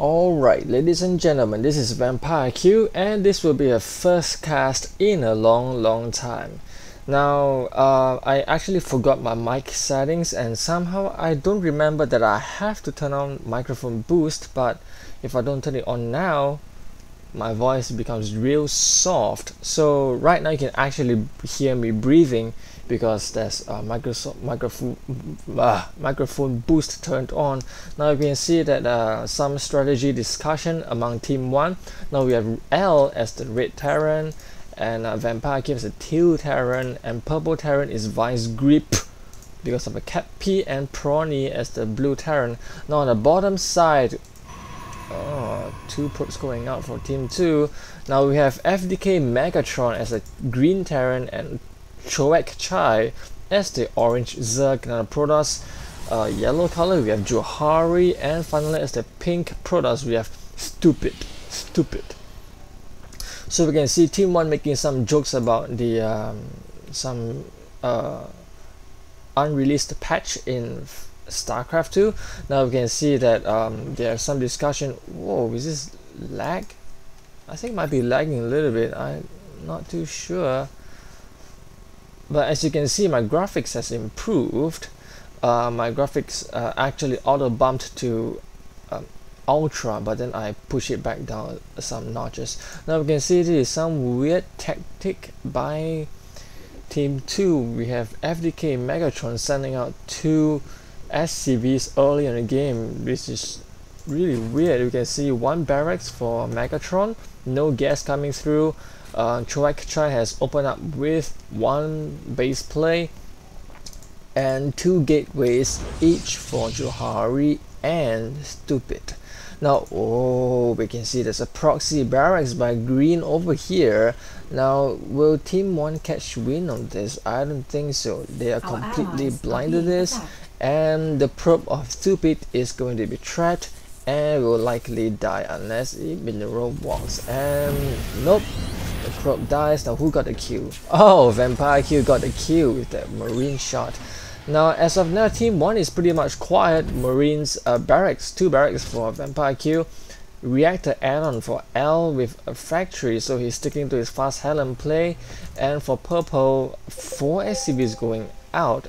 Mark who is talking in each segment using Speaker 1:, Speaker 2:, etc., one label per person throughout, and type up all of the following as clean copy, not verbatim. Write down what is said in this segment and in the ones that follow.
Speaker 1: Alright, ladies and gentlemen, this is Vampire Q, and this will be a first cast in a long time. Now, I actually forgot my mic settings, and somehow I don't remember that I have to turn on microphone boost, but if I don't turn it on now, my voice becomes real soft. So right now you can actually hear me breathing because there's a microphone boost turned on. Now you can see that some strategy discussion among team 1. Now we have L as the red Terran, and Vampire gives a teal Terran, and purple Terran is Vice Grip because of a Cap P, and Prawny as the blue Terran. Now on the bottom side, two probes going out for team 2. Now we have FDK Megatron as a green Terran, and Choek Chai as the orange Zerg. Now the Protoss yellow color, we have Johari, and finally as the pink Protoss we have Stupid. So we can see team 1 making some jokes about the some unreleased patch in StarCraft 2. Now we can see that there's some discussion. Whoa, is this lag? I think it might be lagging a little bit. I'm not too sure. But as you can see, my graphics has improved. My graphics actually auto bumped to ultra, but then I push it back down some notches. Now we can see this is some weird tactic by team 2. We have FDK Megatron sending out 2 SCVs early in the game. This is really weird. You can see 1 barracks for Megatron, no gas coming through. Choek Chai has opened up with 1 base play and 2 gateways each for Johari and Stupid. Now, we can see there's a proxy barracks by green over here. Now, will team 1 catch wind on this? I don't think so. They are completely blind to this, and the probe of Stupid is going to be trapped and will likely die unless it mineral walks. And nope, the probe dies. Now who got the kill? Oh, Vampire Q got the kill with that marine shot. Now as of now, team 1 is pretty much quiet. Marines barracks, 2 barracks for Vampire Q, reactor add-on for L with a factory, so he's sticking to his fast Helen play. And for purple, 4 SCVs going out,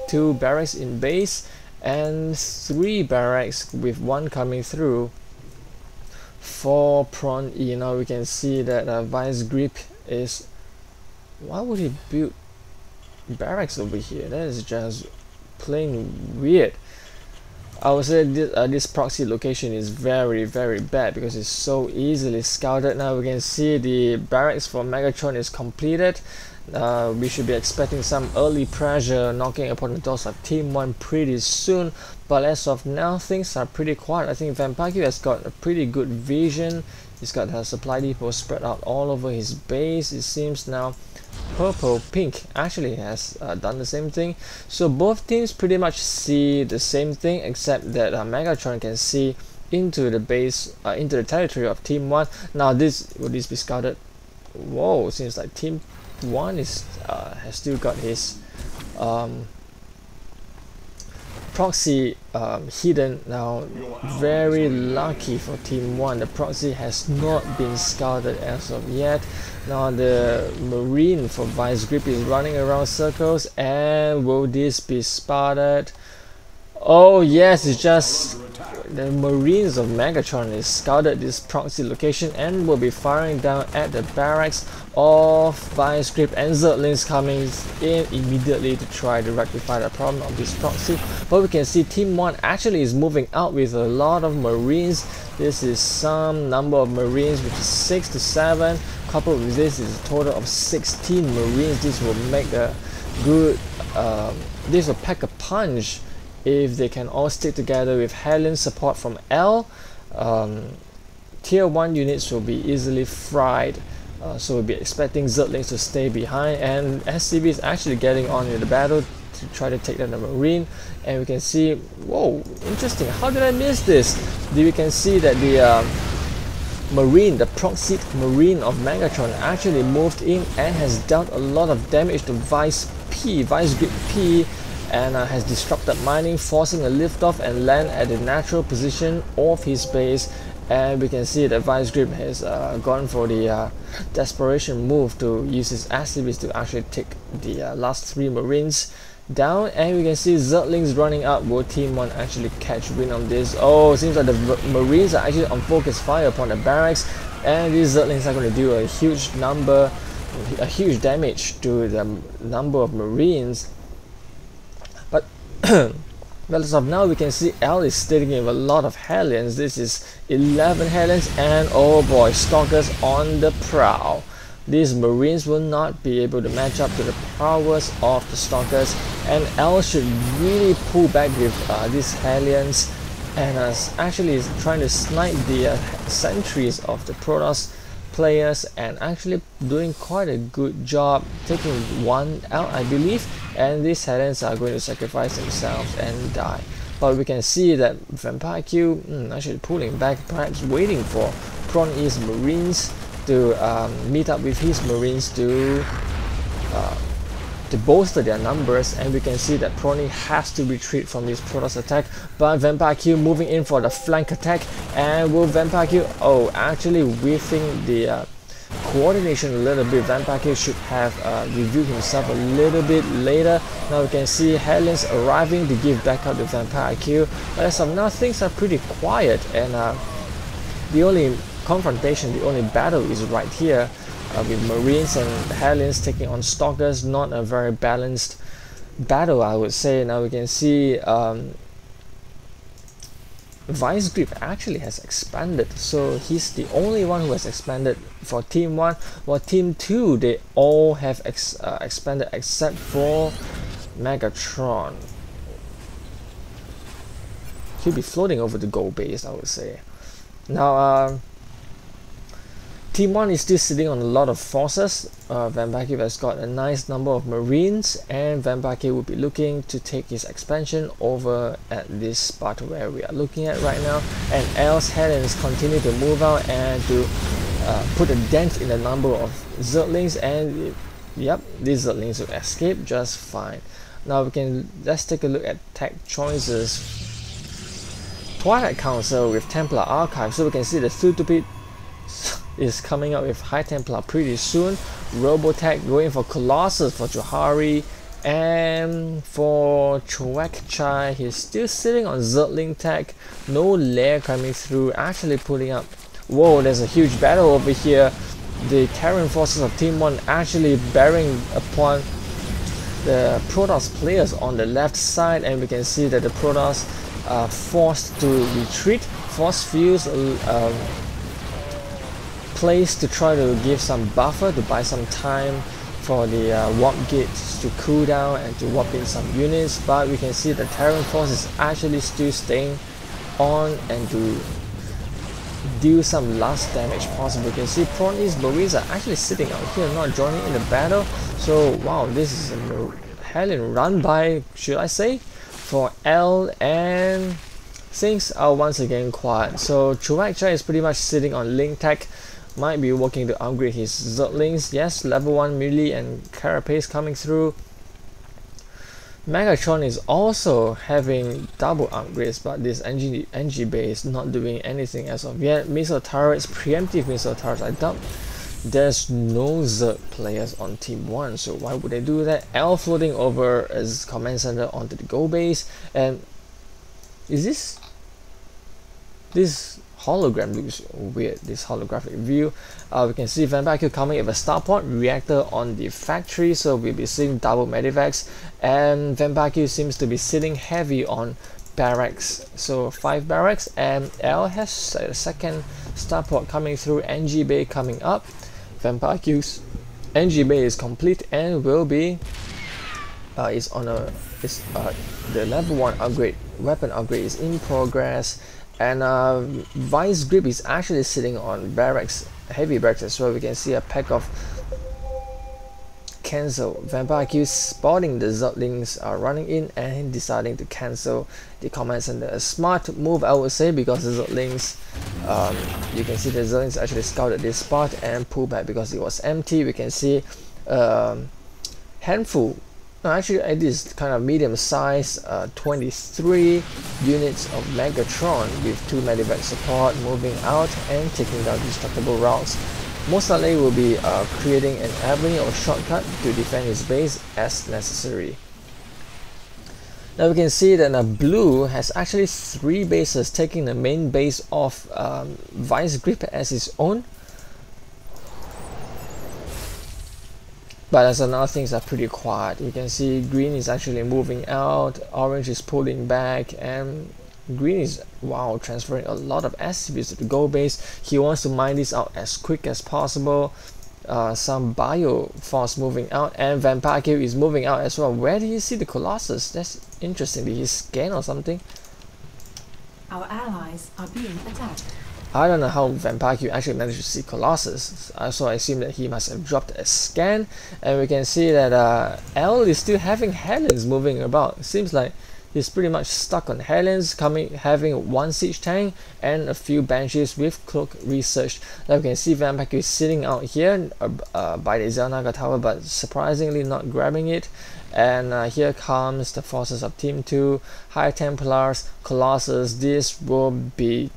Speaker 1: 2 barracks in base and 3 barracks with 1 coming through for Prawn E. Now we can see that Vice Grip is, why would he build barracks over here? That is just plain weird. I would say this proxy location is very bad because it's so easily scouted. Now we can see the barracks for Megatron is completed. We should be expecting some early pressure knocking upon the doors of team 1 pretty soon, but as of now things are pretty quiet. I think Vampire has got a pretty good vision. He's got a supply depot spread out all over his base. It seems now purple pink actually has done the same thing, so both teams pretty much see the same thing, except that Megatron can see into the base, into the territory of team 1. Now will this be scouted? Whoa, seems like team 1 is has still got his proxy hidden. Now very lucky for team 1, the proxy has not been scouted as of yet. Now the marine for Vice Grip is running around circles, and will this be spotted? Oh yes, it's just the marines of Megatron is scouted this proxy location and will be firing down at the barracks of Vice Grip, and Zerglings coming in immediately to try to rectify the problem of this proxy. But we can see team 1 actually is moving out with a lot of marines. This is some number of marines, which is 6 to 7. Coupled with this is a total of 16 marines. This will make a good this will pack a punch if they can all stick together with Helen support from L. Tier 1 units will be easily fried, so we'll be expecting Zerglings to stay behind, and SCV is actually getting on in the battle to try to take down the marine. And we can see, whoa, interesting, how did I miss this? We can see that the marine, the proxy marine of Megatron actually moved in and has dealt a lot of damage to Vice Grip P, and has disrupted mining, forcing a liftoff and land at the natural position of his base. And we can see that Vice Grip has gone for the desperation move to use his SCVs to actually take the last 3 Marines down. And we can see Zerglings running up. Will Team 1 actually catch wind on this? Oh, it seems like the Marines are actually on focus fire upon the barracks, and these Zerglings are going to do a huge damage to the number of Marines. But well, as of now, we can see L is sitting in a lot of Hellions. This is 11 Hellions, and oh boy, Stalkers on the prowl. These Marines will not be able to match up to the prowess of the Stalkers, and L should really pull back with these Hellions, and actually is trying to snipe the sentries of the Protoss players, and actually doing quite a good job taking one out, I believe. And these Hellions are going to sacrifice themselves and die. But we can see that Vampire Q actually pulling back, perhaps waiting for Prawn East Marines to meet up with his Marines to bolster their numbers. And we can see that Prawny has to retreat from this Protoss attack, but Vampire Q moving in for the flank attack. And will Vampire Q, oh, actually whiffing the coordination a little bit. Vampire Q should have reviewed himself a little bit later. Now we can see Hellions arriving to give backup to Vampire Q, but as of now things are pretty quiet, and the only confrontation, the only battle is right here with Marines and Hellions taking on Stalkers. Not a very balanced battle, I would say. Now we can see Vice Grip actually has expanded, so he's the only one who has expanded for Team 1, while Team 2, they all have expanded except for Megatron. He'll be floating over the gold base, I would say. Now Team 1 is still sitting on a lot of forces. Vampire Q has got a nice number of Marines, and Vampire Q will be looking to take his expansion over at this spot where we are looking at right now. And L's Hellions continue to move out and to put a dent in the number of Zerglings, and yep, these Zerglings will escape just fine. Now let's take a look at tech choices. Twilight Council with Templar Archive, so we can see the Thutupid is coming up with High Templar pretty soon. Robotech going for Colossus for Johari, and for Chowak-Chai, he's still sitting on Zergling tech. No lair coming through, actually pulling up. Whoa, there's a huge battle over here. The Terran forces of Team 1 actually bearing upon the Protoss players on the left side, and we can see that the Protoss are forced to retreat. Force fields placed to try to give some buffer, to buy some time for the warp gates to cool down and to warp in some units. But we can see the Terran force is actually still staying on and to do some last damage possible. You can see Prawn East Marines are actually sitting out here, not joining in the battle. So wow, this is a Hellion run by, should I say, for L, and things are once again quiet. So Chowak-Chai is pretty much sitting on Link Tech, might be working to upgrade his Zerglings. Yes, level 1 melee and Carapace coming through. Megatron is also having double upgrades, but this NG Bay is not doing anything as of yet. Missile turrets, preemptive missile turrets, I doubt there's no Zerg players on Team 1, so why would they do that? L floating over as command center onto the Go base, and is this hologram looks weird, this holographic view. We can see Vampire Q coming with a starport reactor on the factory, so we'll be seeing double medivacs, and Vampire Q seems to be sitting heavy on barracks, so 5 barracks, and L has a second starport coming through. NG Bay coming up. Vampire Q's NG Bay is complete and will be the level 1 upgrade, weapon upgrade is in progress. And Vice Grip is actually sitting on barracks, heavy barracks as well. We can see a pack of cancel. Vampire Q spotting the Zerglings are running in and deciding to cancel the command center. A smart move, I would say, because the Zerglings, you can see the Zerglings actually scouted this spot and pulled back because it was empty. We can see handful Actually, at this kind of medium size, 23 units of Megatron with 2 medevac support moving out and taking down destructible routes. Most likely will be creating an avenue or shortcut to defend his base as necessary. Now we can see that Blue has actually 3 bases, taking the main base of Vice Grip as his own. But as of now, things are pretty quiet. You can see Green is actually moving out, Orange is pulling back, and Green is, wow, transferring a lot of SCVs to the gold base. He wants to mine this out as quick as possible. Some Bio Force moving out, and Vampire Cube is moving out as well. Where do you see the Colossus? That's interesting. Did he scan or something?
Speaker 2: Our allies are being attacked.
Speaker 1: I don't know how Vampire Cube actually managed to see Colossus, so I assume that he must have dropped a scan. And we can see that L is still having Helens moving about. Seems like he's pretty much stuck on Helens, having 1 siege tank and a few Banshees with cloak research. Now we can see Vampire Cube sitting out here by the Xelnaga tower, but surprisingly not grabbing it. And here comes the forces of Team 2, High Templars, Colossus. This will be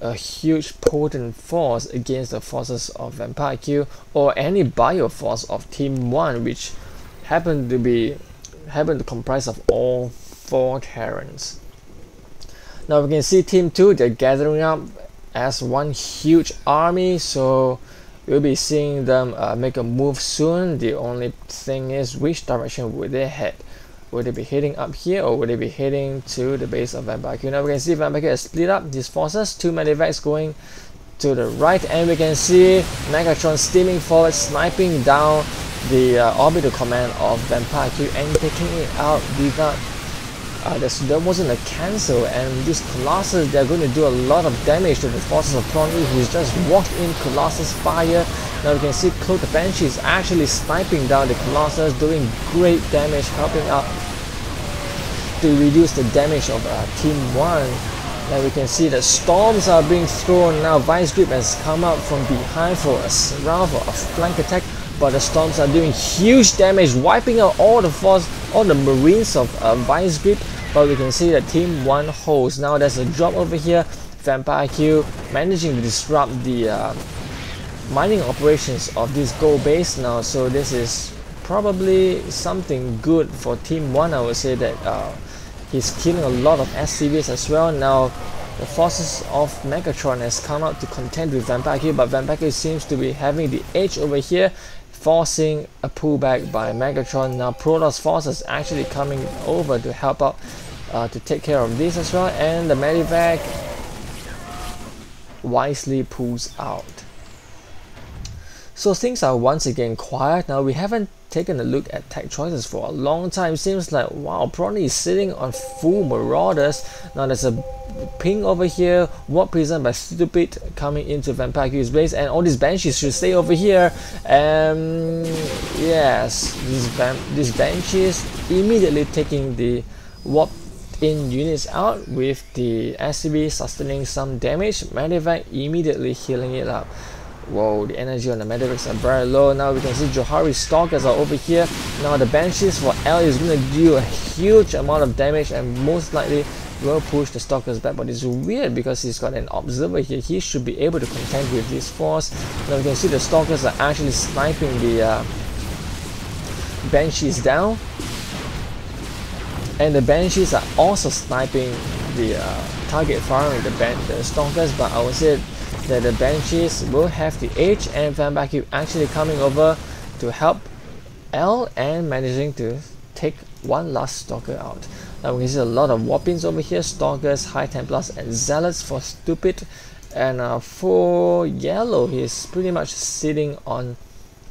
Speaker 1: a huge potent force against the forces of Vampire Q or any bio force of Team 1, which happen to comprise of all 4 Terrans. Now we can see Team 2, they're gathering up as one huge army, so we'll be seeing them make a move soon. The only thing is, which direction would they head? Would they be heading up here, or would they be heading to the base of Vampire Q? Now we can see Vampire Q has split up his forces, 2 medevacs going to the right, and we can see Megatron steaming forward, sniping down the orbital command of Vampire Q and taking it out without there wasn't a cancel. And this Colossus, they're going to do a lot of damage to the forces of Prawn E, who's just walked in Colossus fire. Now we can see Cloak the Banshee is actually sniping down the Colossus, doing great damage, helping out to reduce the damage of Team 1. Now we can see that storms are being thrown. Now Vice Grip has come out from behind for a round for a flank attack, but the storms are doing huge damage, wiping out all the marines of Vice Grip. But we can see that Team 1 holds. Now there's a drop over here. Vampire Q managing to disrupt the mining operations of this gold base now, so this is probably something good for Team 1. I would say that he's killing a lot of SCVs as well. Now the forces of Megatron has come out to contend with Vampire Q, but Vampire Q seems to be having the edge over here, forcing a pullback by Megatron. Now Protoss forces actually coming over to help out to take care of this as well, and the medevac wisely pulls out. So things are once again quiet. Now we haven't taken a look at tech choices for a long time. Seems like, wow, Prawn E is sitting on full Marauders. Now there's a ping over here, Warp Prison by Stupid coming into Vampire Q's base, and all these Banshees should stay over here. Yes, these Banshees immediately taking the Warp in units out with the SCV sustaining some damage. Medevac immediately healing it up. Whoa, the energy on the medevacs are very low. Now we can see Johari Stalkers are over here. Now the Banshees for L is going to do a huge amount of damage and most likely will push the Stalkers back. But it's weird because he's got an observer here. He should be able to contend with this force. Now we can see the Stalkers are actually sniping the Banshees down. And the Banshees are also sniping the target, firing the Stalkers. But I would say that the Banshees will have the edge, and Vampire Q actually coming over to help L and managing to take one last Stalker out. Now we can see a lot of Warpings over here, Stalkers, High Templars and Zealots for Stupid. And for Yellow, he's pretty much sitting on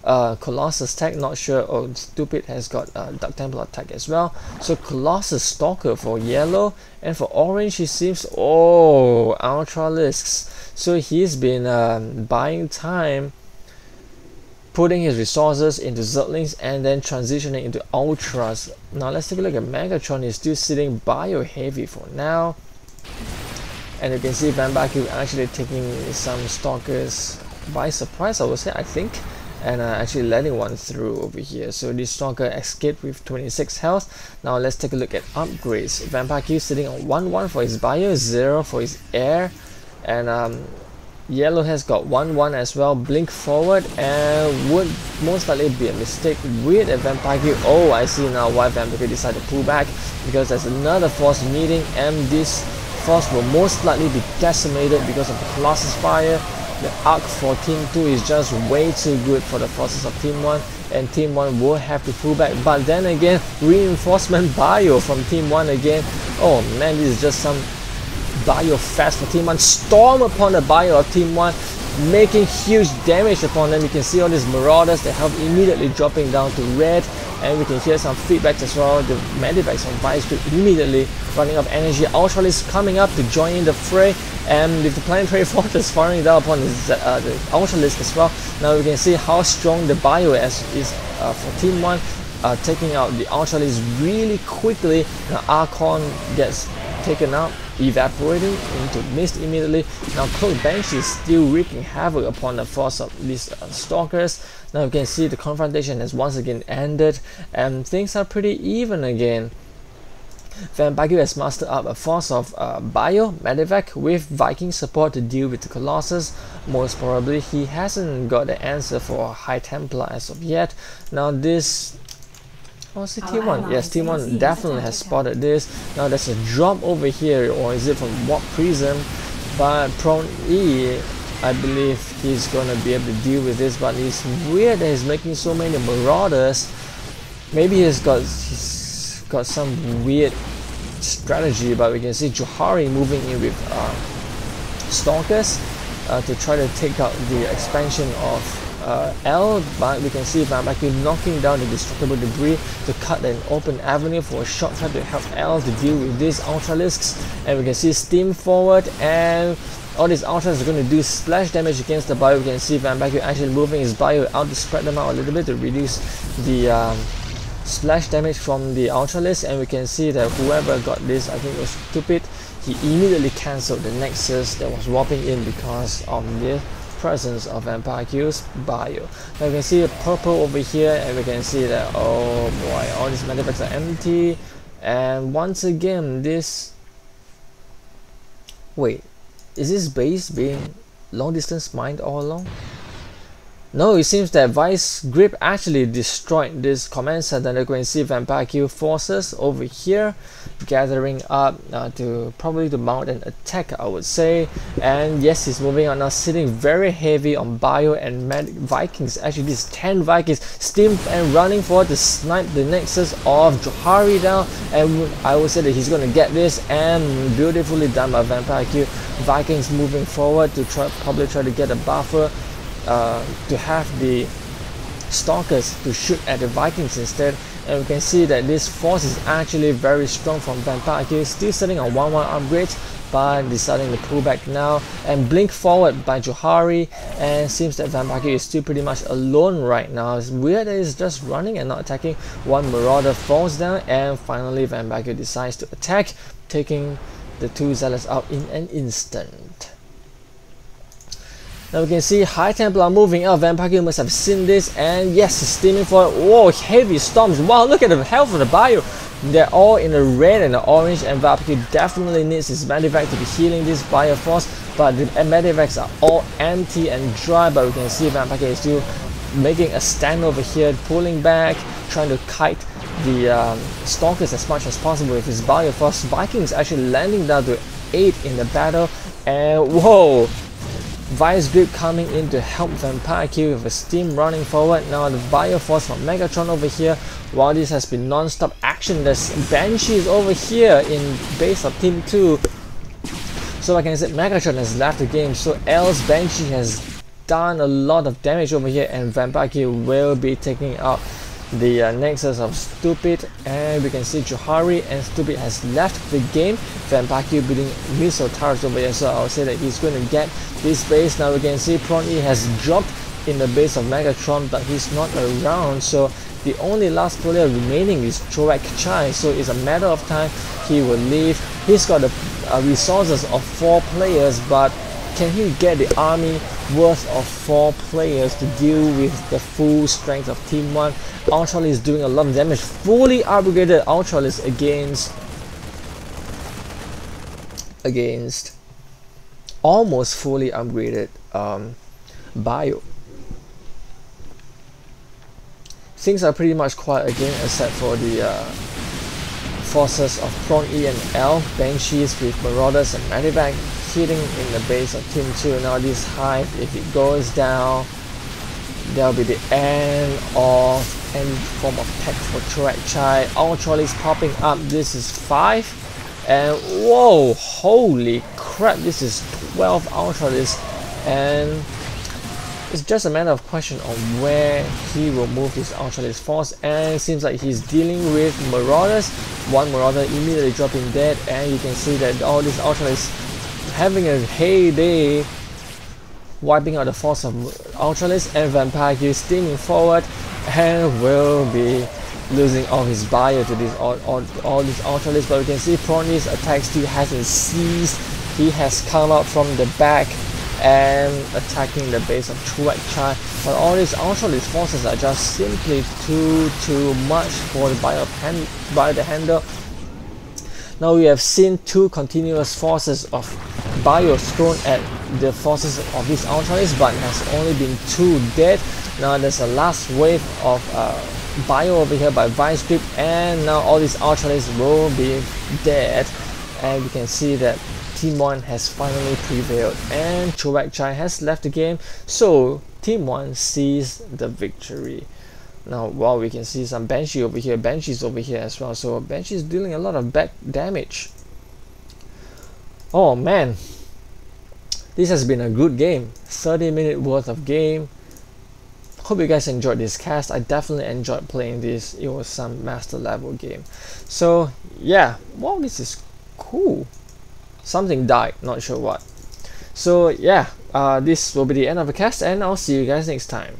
Speaker 1: Colossus tag, not sure. Oh, Stupid has got Dark Templar tag as well. So Colossus Stalker for Yellow, and for Orange he seems, oh, Ultralisks. So he's been buying time, putting his resources into Zerglings and then transitioning into Ultras. Now let's take a look at Megatron. He's still sitting bio heavy for now, and you can see Vampire Q actually taking some Stalkers by surprise, I would say, I think. and actually letting one through over here. So this Stalker escaped with 26 health. Now let's take a look at upgrades. Vampire Q sitting on 1-1 for his bio, 0 for his air, and Yellow has got 1-1 as well. Blink forward, and would most likely be a mistake with a Vampire Q. Oh, I see now why Vampire Q decided to pull back, because there's another force meeting, and this force will most likely be decimated because of the Colossus Fire. The arc for Team 2 is just way too good for the forces of Team 1, and Team 1 will have to pull back. But then again, reinforcement bio from Team 1 again. Oh man, this is just some bio fast for Team 1. Storm upon the bio of Team 1, making huge damage upon them. You can see all these Marauders, their health immediately dropping down to red, and we can hear some feedbacks as well. The Medivacs on Vice Grip immediately running out of energy. Ultralisk coming up to join in the fray, and with the Planetary Fortress firing down upon the Ultralisk as well. Now we can see how strong the bio is for Team 1, taking out the Ultralisk really quickly. Now Archon gets taken out, evaporating into mist immediately. Now Cloak Banshee is still wreaking havoc upon the force of these Stalkers. Now you can see the confrontation has once again ended, and things are pretty even again. Vampire has mastered up a force of Bio, Medivac with Viking support to deal with the Colossus. Most probably he hasn't got the answer for High Templar as of yet. Now this... oh, is it Team 1? Yes, Team 1 definitely has spotted this. Now there's a drop over here, or is it from Warp Prism? But Prawn E, I believe he's gonna be able to deal with this, but it's weird that he's making so many Marauders. Maybe he's got some weird strategy, but we can see Johari moving in with Stalkers to try to take out the expansion of L, but we can see Vampire knocking down the destructible debris to cut an open avenue for a short time to help L to deal with these Ultralisks. And we can see Steam forward, and all these Ultras are going to do splash damage against the bio. We can see Vampire actually moving his bio out to spread them out a little bit to reduce the splash damage from the Ultralisk. And we can see that whoever got this, I think it was Stupid, he immediately cancelled the Nexus that was warping in because of the presence of Vampire Q's bio. Now we can see a purple over here, and we can see that, oh boy, all these Medivacs are empty. And once again, this... wait, is this base being long distance mined all along? No, it seems that Vice Grip actually destroyed this command center. You can see Vampire Q forces over here gathering up to probably to mount an attack, I would say. And yes, he's moving on now, sitting very heavy on Bio and Vikings. Actually, these 10 Vikings steam and running forward to snipe the Nexus of Johari down. And I would say that he's going to get this, and beautifully done by Vampire Q. Vikings moving forward to probably try to get a buffer to have the Stalkers to shoot at the Vikings instead. And we can see that this force is actually very strong from Vampire Q, still sitting on 1-1 upgrades, but deciding to pull back now. And blink forward by Johari, and seems that Vampire Q is still pretty much alone right now. It's weird that he's just running and not attacking. One Marauder falls down, and finally Vampire Q decides to attack, taking the two Zealots out in an instant. Now we can see High Templar moving out. Vampire must have seen this, and yes, he's steaming forward. Whoa, heavy storms. Wow, look at the health of the bio. They're all in the red and the orange, and Vampire definitely needs his Medivac to be healing this bio force, but the Medivacs are all empty and dry. But we can see Vampire is still making a stand over here, pulling back, trying to kite the Stalkers as much as possible with his bio force. Vikings actually landing down to 8 in the battle, and whoa, Vice Grip coming in to help Vampire Q with a steam running forward. Now the Bio Force from Megatron over here. While this has been non-stop action, there's Banshees over here in base of Team 2. So like I said, Megatron has left the game, so L's Banshee has done a lot of damage over here, and Vampire Q will be taking out the Nexus of Stupid. And we can see Johari and Stupid has left the game. Vampire Q building missile turrets over here, so I'll say that he's going to get this base. Now we can see Prawn E has dropped in the base of Megatron, but he's not around, so the only last player remaining is Chorak Chai, so it's a matter of time he will leave. He's got the resources of 4 players, but can he get the army worth of 4 players to deal with the full strength of Team 1. Ultralisk is doing a lot of damage. Fully upgraded Ultralisk against almost fully upgraded Bio. Things are pretty much quiet again, except for the forces of Prawn E and L, Banshees with Marauders and Medivac hitting in the base of Team 2. Now this hive, if it goes down, that'll be the end of any form of tech for Chai. Ultralisk popping up. This is 5, and whoa, holy crap, this is 12 Ultralisk, and it's just a matter of question on where he will move his Ultralisk force, and it seems like he's dealing with Marauders. One Marauder immediately dropping dead, and you can see that all these Ultralisk having a heyday, wiping out the force of Ultralisk, and Vampire is steaming forward and will be losing all his bio to these all these Ultralisk. But we can see Prawny's attack still hasn't ceased. He has come out from the back and attacking the base of Chai. But all these Ultralisk forces are just simply too much for the bio to handle. Now we have seen 2 continuous forces of bios thrown at the forces of these Ultralisk, but has only been 2 dead. Now there's a last wave of bio over here by Vice Grip, and now all these Ultralisk will be dead. And we can see that Team 1 has finally prevailed, and Chai has left the game, so Team 1 sees the victory. Now, while we can see some Banshees over here as well, so Banshee is dealing a lot of back damage. Oh man, this has been a good game. 30-minute worth of game. Hope you guys enjoyed this cast. I definitely enjoyed playing this. It was some master level game. So yeah, wow, this is cool. Something died, not sure what. So yeah, this will be the end of the cast, and I'll see you guys next time.